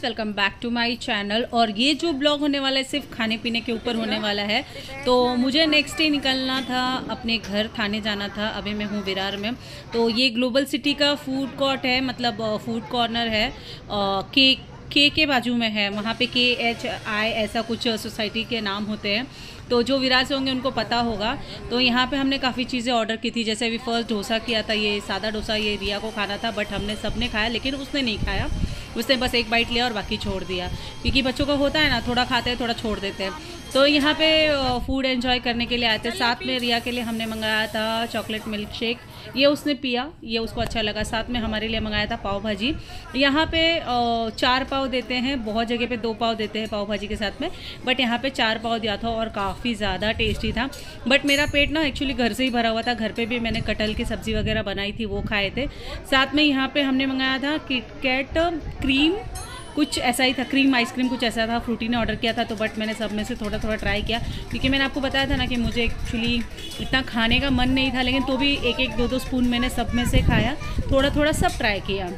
Welcome back to my channel. और ये जो ब्लॉग होने वाला है सिर्फ खाने पीने के ऊपर होने वाला है। तो मुझे नेक्स्ट डे निकलना था, अपने घर थाने जाना था। अभी मैं हूँ विरार में। तो ये ग्लोबल सिटी का फूड कोर्ट है, मतलब फूड कॉर्नर है। के बाजू में है, वहाँ पे KHI ऐसा कुछ सोसाइटी के नाम होते हैं। तो जो विरार से होंगे उनको पता होगा। तो यहाँ पे हमने काफ़ी चीज़ें ऑर्डर की थी। जैसे अभी फर्स्ट डोसा किया था, ये सादा डोसा, ये रिया को खाना था, बट हमने सबने खाया, लेकिन उसने नहीं खाया। उसने बस एक बाइट लिया और बाकी छोड़ दिया, क्योंकि बच्चों का होता है ना, थोड़ा खाते हैं थोड़ा छोड़ देते हैं। तो यहाँ पे फूड एंजॉय करने के लिए आए थे। साथ में रिया के लिए हमने मंगाया था चॉकलेट मिल्क शेक, ये उसने पिया, ये उसको अच्छा लगा। साथ में हमारे लिए मंगाया था पाव भाजी। यहाँ पे 4 पाव देते हैं, बहुत जगह पे 2 पाव देते हैं पाव भाजी के साथ में, बट यहाँ पे 4 पाव दिया था और काफ़ी ज़्यादा टेस्टी था। बट मेरा पेट ना एक्चुअली घर से ही भरा हुआ था। घर पे भी मैंने कटहल की सब्ज़ी वगैरह बनाई थी, वो खाए थे। साथ में यहाँ पे हमने मंगाया था किटकैट क्रीम, कुछ ऐसा ही था, क्रीम आइसक्रीम कुछ ऐसा था। फ्रूटी ने ऑर्डर किया था, तो बट मैंने सब में से थोड़ा थोड़ा ट्राई किया, क्योंकि मैंने आपको बताया था ना कि मुझे एक्चुअली इतना खाने का मन नहीं था, लेकिन तो भी एक एक 2 स्पून मैंने सब में से खाया, थोड़ा थोड़ा सब ट्राई किया।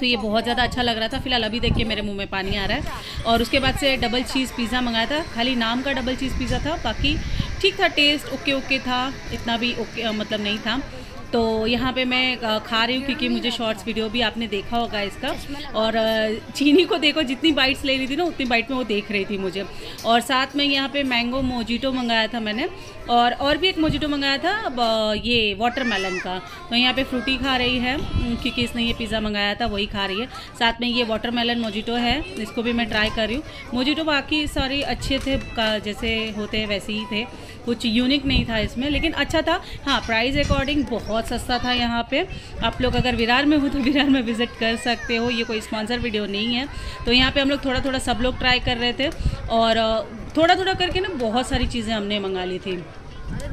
तो ये बहुत ज़्यादा अच्छा लग रहा था। फिलहाल अभी देखिए मेरे मुंह में पानी आ रहा है। और उसके बाद से डबल चीज़ पिज़्ज़ा मंगाया था। खाली नाम का डबल चीज़ पिज़्ज़ा था, बाकी ठीक था, टेस्ट ओके था, इतना भी ओके मतलब नहीं था। तो यहाँ पे मैं खा रही हूँ, क्योंकि मुझे शॉर्ट्स वीडियो भी आपने देखा होगा इसका। और चीनी को देखो, जितनी बाइट्स ले रही थी ना उतनी बाइट में वो देख रही थी मुझे। और साथ में यहाँ पे मैंगो मोजिटो मंगाया था मैंने, और भी एक मोजिटो मंगाया था ये वाटरमेलन का। तो यहाँ पे फ्रूटी खा रही है, क्योंकि इसने ये पिज़्ज़ा मंगाया था वही खा रही है। साथ में ये वाटरमेलन मोजिटो है, इसको भी मैं ट्राई कर रही हूँ। मोजिटो बाकी सारे अच्छे थे, जैसे होते हैं वैसे ही थे, कुछ यूनिक नहीं था इसमें, लेकिन अच्छा था। हाँ, प्राइस अकॉर्डिंग बहुत सस्ता था यहाँ पे। आप लोग अगर विरार में हो तो विरार में विज़िट कर सकते हो। ये कोई स्पॉन्सर वीडियो नहीं है। तो यहाँ पे हम लोग थोड़ा थोड़ा सब लोग ट्राई कर रहे थे, और थोड़ा थोड़ा करके ना बहुत सारी चीज़ें हमने मंगा ली थी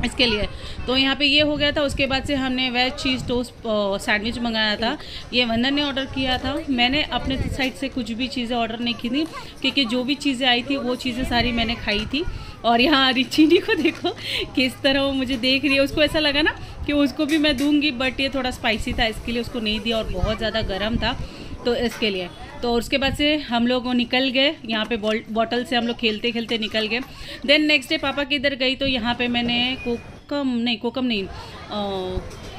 इसके लिए। तो यहाँ पे ये हो गया था। उसके बाद से हमने वेज चीज़ टोस्ट सैंडविच मंगाया था, ये वंदन ने ऑर्डर किया था। मैंने अपने साइड से कुछ भी चीज़ें ऑर्डर नहीं की थी, क्योंकि जो भी चीज़ें आई थी वो चीज़ें सारी मैंने खाई थी। और यहाँ रिचीनी को देखो किस तरह वो मुझे देख रही है। उसको ऐसा लगा ना कि उसको भी मैं दूंगी, बट ये थोड़ा स्पाइसी था, इसके लिए उसको नहीं दिया, और बहुत ज़्यादा गर्म था तो इसके लिए। तो उसके बाद से हम लोग निकल गए, यहाँ पे बॉटल से हम लोग खेलते खेलते निकल गए। देन नेक्स्ट डे पापा के इधर गई, तो यहाँ पे मैंने कोकम नहीं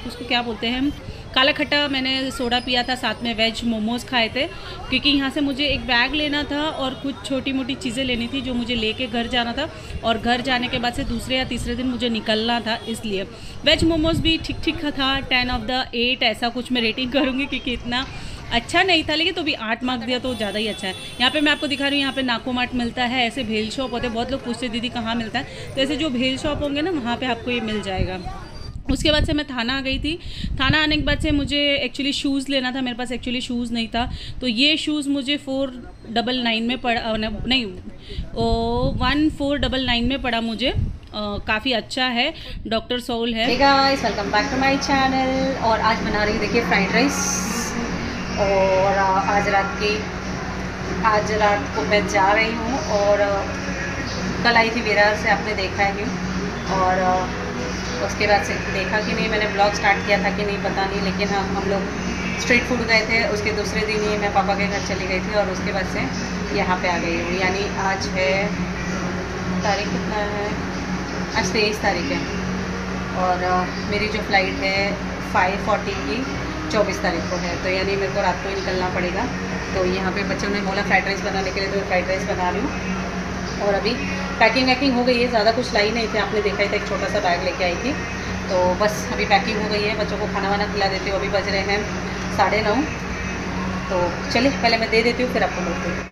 उसको क्या बोलते हैं, काला खट्टा मैंने सोडा पिया था। साथ में वेज मोमोज़ खाए थे, क्योंकि यहाँ से मुझे एक बैग लेना था और कुछ छोटी मोटी चीज़ें लेनी थी जो मुझे लेके घर जाना था। और घर जाने के बाद से दूसरे या तीसरे दिन मुझे निकलना था, इसलिए वेज मोमोज़ भी ठीक ठीक था। 10 of the 8 ऐसा कुछ मैं रेटिंग करूँगी, क्योंकि इतना अच्छा नहीं था, लेकिन तो भी 8 मार्क दिया तो ज़्यादा ही अच्छा है। यहाँ पे मैं आपको दिखा रही हूँ, यहाँ पे नाको मार्ट मिलता है, ऐसे भेल शॉप होते हैं। बहुत लोग पूछते दीदी कहाँ मिलता है, तो ऐसे जो भेल शॉप होंगे ना वहाँ पे आपको ये मिल जाएगा। उसके बाद से मैं थाना आ गई थी। थाना आने के बाद से मुझे एक्चुअली शूज़ लेना था, मेरे पास एक्चुअली शूज़ नहीं था। तो ये शूज़ मुझे 499 में पड़ा, नहीं 1499 में पड़ा मुझे। काफ़ी अच्छा है, डॉक्टर सोल है। Hey guys, welcome back to my channel. और आज बना रही देखिए फ्राइड राइस। और आज रात को मैं जा रही हूँ, और कल आई थी विरार से, आपने देखा ही। और उसके बाद से देखा कि नहीं, मैंने ब्लॉग स्टार्ट किया था कि नहीं पता नहीं, लेकिन हम लोग स्ट्रीट फूड गए थे। उसके दूसरे दिन ही मैं पापा के घर चली गई थी, और उसके बाद से यहाँ पे आ गई हूँ। यानी आज है तारीख कितना है, आज 23 तारीख है। और मेरी जो फ़्लाइट है 5:40 की 24 तारीख को है। तो यानी मेरे को रात को ही निकलना पड़ेगा। तो यहाँ पे बच्चों ने बोला फ्राइड राइस बनाने के लिए, तो मैं फ्राइड राइस बना रही हूँ। और अभी पैकिंग वैकिंग हो गई है, ज़्यादा कुछ लाई नहीं थी, आपने देखा ही था, एक छोटा सा बैग लेके आई थी। तो बस अभी पैकिंग हो गई है, बच्चों को खाना वाना खिला देती हूँ। अभी बज रहे हैं 9:30। तो चलिए पहले मैं दे देती हूँ, फिर आपको मिलती हूँ।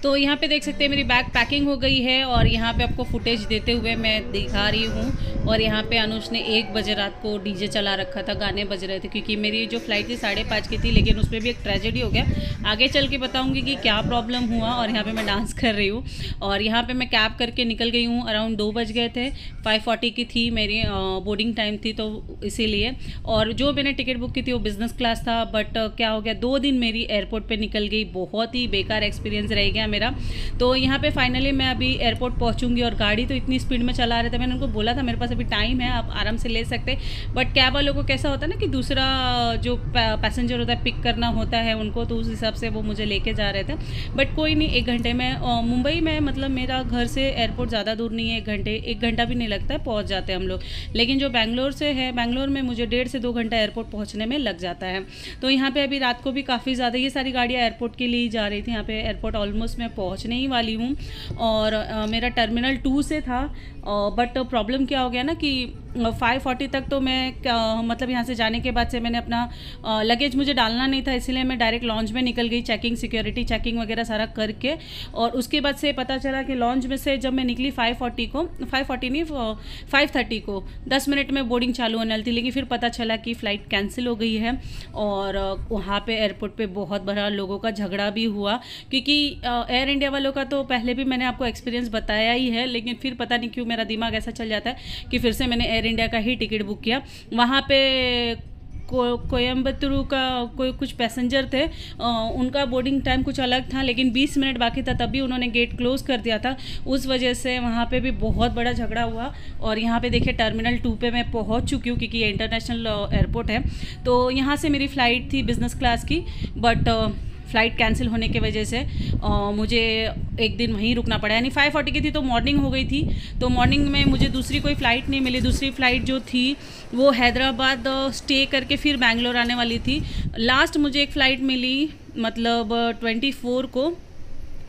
तो यहाँ पे देख सकते हैं मेरी बैग पैकिंग हो गई है, और यहाँ पे आपको फुटेज देते हुए मैं दिखा रही हूँ। और यहाँ पे अनुज ने 1 बजे रात को डीजे चला रखा था, गाने बज रहे थे, क्योंकि मेरी जो फ्लाइट थी 5:30 की थी, लेकिन उसमें भी एक ट्रेजेडी हो गया। आगे चल के बताऊँगी कि क्या प्रॉब्लम हुआ। और यहाँ पर मैं डांस कर रही हूँ, और यहाँ पर मैं कैब करके निकल गई हूँ। अराउंड 2 बज गए थे, 5:40 की थी मेरी बोर्डिंग टाइम थी, तो इसीलिए। और जो मैंने टिकट बुक की थी वो बिज़नेस क्लास था, बट क्या हो गया, 2 दिन मेरी एयरपोर्ट पर निकल गई। बहुत ही बेकार एक्सपीरियंस रह गया मेरा। तो यहाँ पे फाइनली मैं अभी एयरपोर्ट पहुँचूँगी और गाड़ी तो इतनी स्पीड में चला रहे थे, मैंने उनको बोला था मेरे पास अभी टाइम है, आप आराम से ले सकते, बट कैब वालों को कैसा होता है ना कि दूसरा जो पैसेंजर होता है पिक करना होता है उनको, तो उस हिसाब से वो मुझे लेके जा रहे थे। बट कोई नहीं, 1 घंटे में मुंबई में मतलब मेरा घर से एयरपोर्ट ज़्यादा दूर नहीं है, 1 घंटा भी नहीं लगता है, पहुँच जाते हैं हम लोग। लेकिन जो बैंगलोर से है, बैंगलोर में मुझे 1.5 से 2 घंटा एयरपोर्ट पहुँचने में लग जाता है। तो यहाँ पे अभी रात को भी काफ़ी ज़्यादा ये सारी गाड़ियाँ एयरपोर्ट के लिए जा रही थी। यहाँ पे एयरपोर्ट ऑलमोस्ट मैं पहुँचने ही वाली हूँ और मेरा टर्मिनल 2 से था, बट प्रॉब्लम क्या हो गया ना कि 5:40 तक तो मैं मतलब यहाँ से जाने के बाद से मैंने अपना लगेज मुझे डालना नहीं था, इसीलिए मैं डायरेक्ट लॉन्च में निकल गई, चेकिंग सिक्योरिटी चेकिंग वगैरह सारा करके। और उसके बाद से पता चला कि लॉन्च में से जब मैं निकली 5:30 को 10 मिनट में बोर्डिंग चालू होने वाली थी, लेकिन फिर पता चला कि फ़्लाइट कैंसिल हो गई है। और वहाँ पे एयरपोर्ट पे बहुत बड़ा लोगों का झगड़ा भी हुआ, क्योंकि एयर इंडिया वालों का तो पहले भी मैंने आपको एक्सपीरियंस बताया ही है, लेकिन फिर पता नहीं क्यों मेरा दिमाग ऐसा चल जाता है कि फिर से मैंने एयर इंडिया का ही टिकट बुक किया। वहाँ पे कोयम्बतूर का कुछ पैसेंजर थे, उनका बोर्डिंग टाइम कुछ अलग था, लेकिन 20 मिनट बाकी था तभी उन्होंने गेट क्लोज़ कर दिया था। उस वजह से वहाँ पे भी बहुत बड़ा झगड़ा हुआ। और यहाँ पे देखिए टर्मिनल 2 पे मैं पहुँच चुकी हूँ, क्योंकि ये इंटरनेशनल एयरपोर्ट है। तो यहाँ से मेरी फ़्लाइट थी बिज़नेस क्लास की, बट फ़्लाइट कैंसिल होने की वजह से मुझे एक दिन वहीं रुकना पड़ा। यानी 5:40 की थी तो मॉर्निंग हो गई थी, तो मॉर्निंग में मुझे दूसरी कोई फ़्लाइट नहीं मिली। दूसरी फ़्लाइट जो थी वो हैदराबाद स्टे करके फिर बैंगलोर आने वाली थी। लास्ट मुझे एक फ़्लाइट मिली मतलब 24 को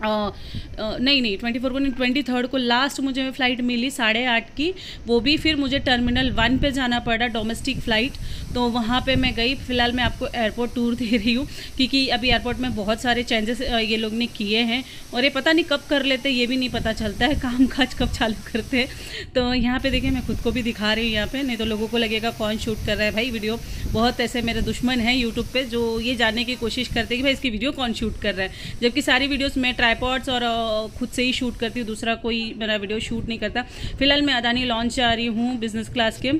नहीं 24 को नहीं, 23 को लास्ट मुझे फ़्लाइट मिली 8:30 की। वो भी फिर मुझे टर्मिनल 1 पे जाना पड़ा, डोमेस्टिक फ़्लाइट। तो वहाँ पे मैं गई। फ़िलहाल मैं आपको एयरपोर्ट टूर दे रही हूँ, क्योंकि अभी एयरपोर्ट में बहुत सारे चेंजेस ये लोग ने किए हैं, और ये पता नहीं कब कर लेते, ये भी नहीं पता चलता है, काम काज कब चालू करते हैं। तो यहाँ पे देखिए मैं खुद को भी दिखा रही हूँ यहाँ पे, नहीं तो लोगों को लगेगा कौन शूट कर रहा है भाई वीडियो। बहुत ऐसे मेरे दुश्मन हैं यूट्यूब पे जो ये जानने की कोशिश करते हैं कि भाई इसकी वीडियो कौन शूट कर रहा है, जबकि सारी वीडियोज़ मैं ट्राइपॉड्स और खुद से ही शूट करती हूँ, दूसरा कोई मेरा वीडियो शूट नहीं करता। फिलहाल मैं अदानी लॉन्च जा रही हूँ बिज़नेस क्लास के।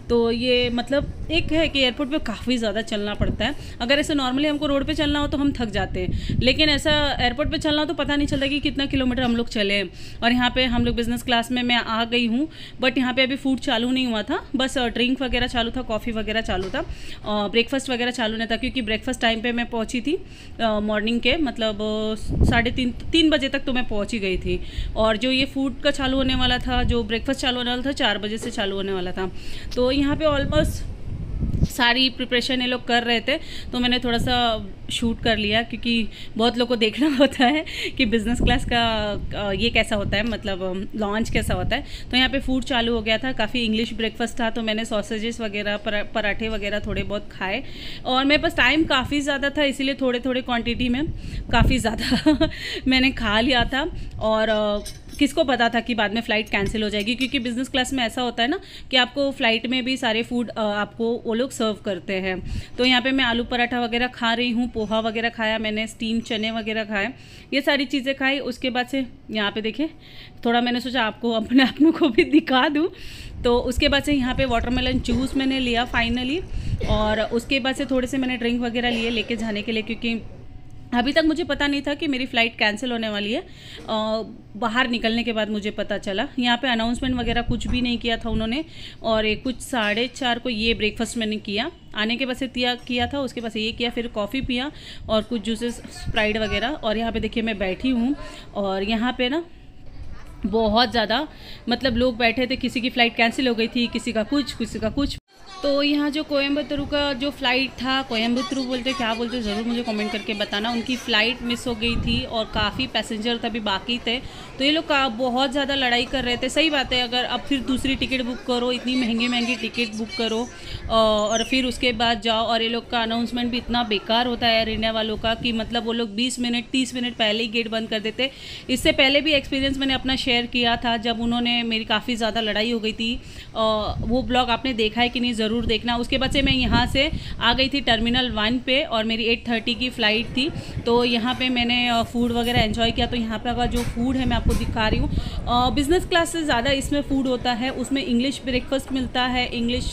तो ये मतलब एक है कि एयरपोर्ट पे काफ़ी ज़्यादा चलना पड़ता है। अगर ऐसे नॉर्मली हमको रोड पे चलना हो तो हम थक जाते हैं, लेकिन ऐसा एयरपोर्ट पे चलना हो तो पता नहीं चलता कि कितना किलोमीटर हम लोग चले हैं। और यहाँ पे हम लोग बिज़नेस क्लास में मैं आ गई हूँ, बट यहाँ पे अभी फूड चालू नहीं हुआ था, बस ड्रिंक वगैरह चालू था, कॉफ़ी वगैरह चालू था, ब्रेकफास्ट वगैरह चालू नहीं था, क्योंकि ब्रेकफास्ट टाइम पर मैं पहुँची थी मॉर्निंग के मतलब 3:30 बजे तक तो मैं पहुँच ही गई थी। और जो ये फूड का चालू होने वाला था, जो ब्रेकफास्ट चालू होने वाला था, 4 बजे से चालू होने वाला था। तो यहाँ पे ऑलमोस्ट सारी प्रिपरेशन ये लोग कर रहे थे, तो मैंने थोड़ा सा शूट कर लिया, क्योंकि बहुत लोग को देखना होता है कि बिज़नेस क्लास का ये कैसा होता है, मतलब लॉन्च कैसा होता है। तो यहाँ पे फूड चालू हो गया था, काफ़ी इंग्लिश ब्रेकफास्ट था, तो मैंने सॉसेजेस वगैरह पराठे वगैरह थोड़े बहुत खाए। और मेरे पास टाइम काफ़ी ज़्यादा था, इसीलिए थोड़े थोड़े क्वांटिटी में काफ़ी ज़्यादा मैंने खा लिया था। और किसको पता था कि बाद में फ़्लाइट कैंसिल हो जाएगी, क्योंकि बिज़नेस क्लास में ऐसा होता है ना कि आपको फ़्लाइट में भी सारे फूड आपको वो लोग सर्व करते हैं। तो यहाँ पे मैं आलू पराठा वगैरह खा रही हूँ, पोहा वगैरह खाया मैंने, स्टीम चने वगैरह खाए, ये सारी चीज़ें खाई। उसके बाद से यहाँ पे देखिए थोड़ा मैंने सोचा आपको अपने आप को भी दिखा दूँ। तो उसके बाद से यहाँ पे वाटरमेलन जूस मैंने लिया फाइनली, और उसके बाद से थोड़े से मैंने ड्रिंक वगैरह लिए लेके जाने के लिए, क्योंकि अभी तक मुझे पता नहीं था कि मेरी फ़्लाइट कैंसिल होने वाली है। बाहर निकलने के बाद मुझे पता चला। यहाँ पे अनाउंसमेंट वगैरह कुछ भी नहीं किया था उन्होंने। और एक कुछ 4:30 को ये ब्रेकफास्ट मैंने किया, आने के बाद से किया था, उसके बाद से ये किया, फिर कॉफ़ी पिया और कुछ जूसेस स्प्राइट वगैरह। और यहाँ पे देखिए मैं बैठी हूँ, और यहाँ पे ना बहुत ज़्यादा मतलब लोग बैठे थे, किसी की फ़्लाइट कैंसिल हो गई थी, किसी का कुछ। तो यहाँ जो कोयम्बतूर का जो फ़्लाइट था, कोयम्बतूर बोलते क्या बोलते ज़रूर मुझे कमेंट करके बताना, उनकी फ़्लाइट मिस हो गई थी और काफ़ी पैसेंजर तभी बाकी थे। तो ये लोग बहुत ज़्यादा लड़ाई कर रहे थे। सही बात है, अगर अब फिर दूसरी टिकट बुक करो, इतनी महंगी टिकट बुक करो और फिर उसके बाद जाओ। और ये लोग का अनाउंसमेंट भी इतना बेकार होता है एयर इंडिया वालों का, कि मतलब वो लोग 20 मिनट 30 मिनट पहले ही गेट बंद कर देते। इससे पहले भी एक्सपीरियंस मैंने अपना शेयर किया था, जब उन्होंने मेरी काफ़ी ज़्यादा लड़ाई हो गई थी। वो ब्लॉग आपने देखा है कि नहीं ज़रूर देखना। उसके बाद से मैं यहाँ से आ गई थी टर्मिनल 1 पे और मेरी 8:30 की फ़्लाइट थी। तो यहाँ पे मैंने फ़ूड वगैरह एंजॉय किया। तो यहाँ पे का जो फूड है मैं आपको दिखा रही हूँ। बिज़नेस क्लास से ज़्यादा इसमें फ़ूड होता है। उसमें इंग्लिश ब्रेकफास्ट मिलता है, इंग्लिश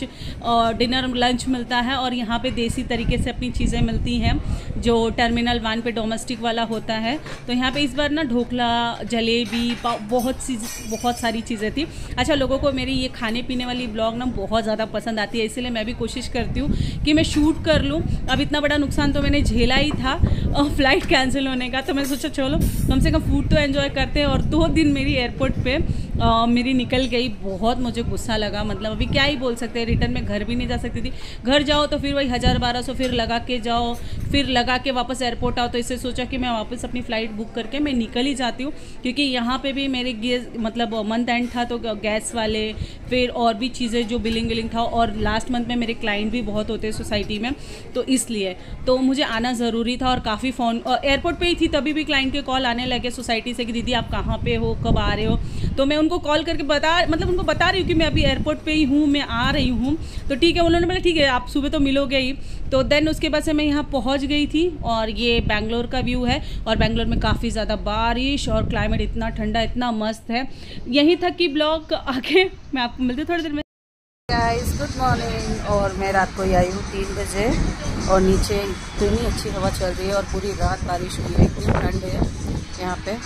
डिनर लंच मिलता है और यहाँ पे देसी तरीके से अपनी चीज़ें मिलती हैं जो टर्मिनल 1 पे डोमेस्टिक वाला होता है। तो यहाँ पे इस बार ना ढोकला, जलेबी, बहुत सारी चीज़ें थी। अच्छा, लोगों को मेरी ये खाने पीने वाली ब्लॉग ना बहुत ज़्यादा पसंद आती है, इसलिए मैं भी कोशिश करती हूँ कि मैं शूट कर लूँ। अब इतना बड़ा नुकसान तो मैंने झेला ही था फ़्लाइट कैंसिल होने का, तो मैं सोचा चलो कम से कम फूड तो एंजॉय करते हैं। और 2 दिन मेरी एयरपोर्ट पे मेरी निकल गई। बहुत मुझे गुस्सा लगा, मतलब अभी क्या ही बोल सकते हैं। रिटर्न में घर भी नहीं जा सकती थी। घर जाओ तो फिर वही 1000-1200 फिर लगा के जाओ, फिर लगा के वापस एयरपोर्ट आओ। तो इससे सोचा कि मैं वापस अपनी फ़्लाइट बुक करके मैं निकल ही जाती हूँ, क्योंकि यहाँ पे भी मेरे मतलब मंथ एंड था तो गैस वाले फिर और भी चीज़ें जो बिलिंग था, और लास्ट मंथ में मेरे क्लाइंट भी बहुत होते हैं सोसाइटी में, तो इसलिए तो मुझे आना ज़रूरी था। और काफ़ी फ़ोन एयरपोर्ट पे ही थी तभी भी क्लाइंट के कॉल आने लगे सोसाइटी से कि दीदी आप कहाँ पे हो, कब आ रहे हो। तो मैं उनको कॉल करके उनको बता रही हूँ कि मैं अभी एयरपोर्ट पे ही हूँ, मैं आ रही हूँ। तो ठीक है, उन्होंने बोला ठीक है आप सुबह तो मिलोगे ही। तो देन उसके बाद से मैं यहाँ पहुँच गई थी। और ये बैंगलोर का व्यू है, और बैंगलोर में काफ़ी ज़्यादा बारिश और क्लाइमेट इतना ठंडा, इतना मस्त है। यहीं तक की ब्लॉग आगे मैं आपको मिलती हूँ थोड़ी देर में। Guys good morning. और मैं रात को ही आई हूँ 3 बजे, और नीचे इतनी अच्छी हवा चल रही है और पूरी रात बारिश हुई है, इतनी ठंड है यहाँ पे।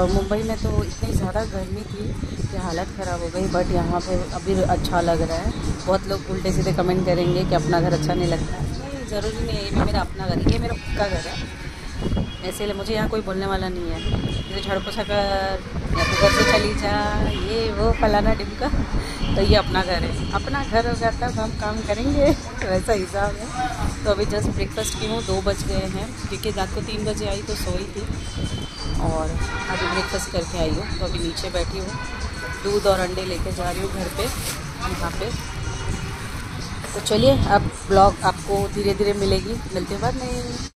मुंबई में तो इतनी ज़्यादा गर्मी थी कि हालत ख़राब हो गई, बट यहाँ पे अभी अच्छा लग रहा है। बहुत लोग उल्टे सीधे कमेंट करेंगे कि अपना घर अच्छा नहीं लगता है। नहीं, ज़रूरी नहीं है, ये मेरा अपना घर है, ये मेरा खुद का घर है। इसीलिए मुझे यहाँ कोई बोलने वाला नहीं है जैसे झाड़ू पोछा कर या तो घर से चली जा, ये वो फलाना डिमका। तो ये अपना घर है, अपना घर होगा तब हम काम करेंगे, वैसा हिसाब है। तो अभी जस्ट ब्रेकफास्ट की हूँ, 2 बज गए हैं, क्योंकि रात को 3 बजे आई तो सोई थी, और अभी ब्रेकफास्ट करके आई हूँ। तो अभी नीचे बैठी हूँ, दूध और अंडे लेके जा रही हूँ घर पे यहाँ पे। तो चलिए अब ब्लॉग आपको धीरे धीरे मिलेगी, मिलते बाद में।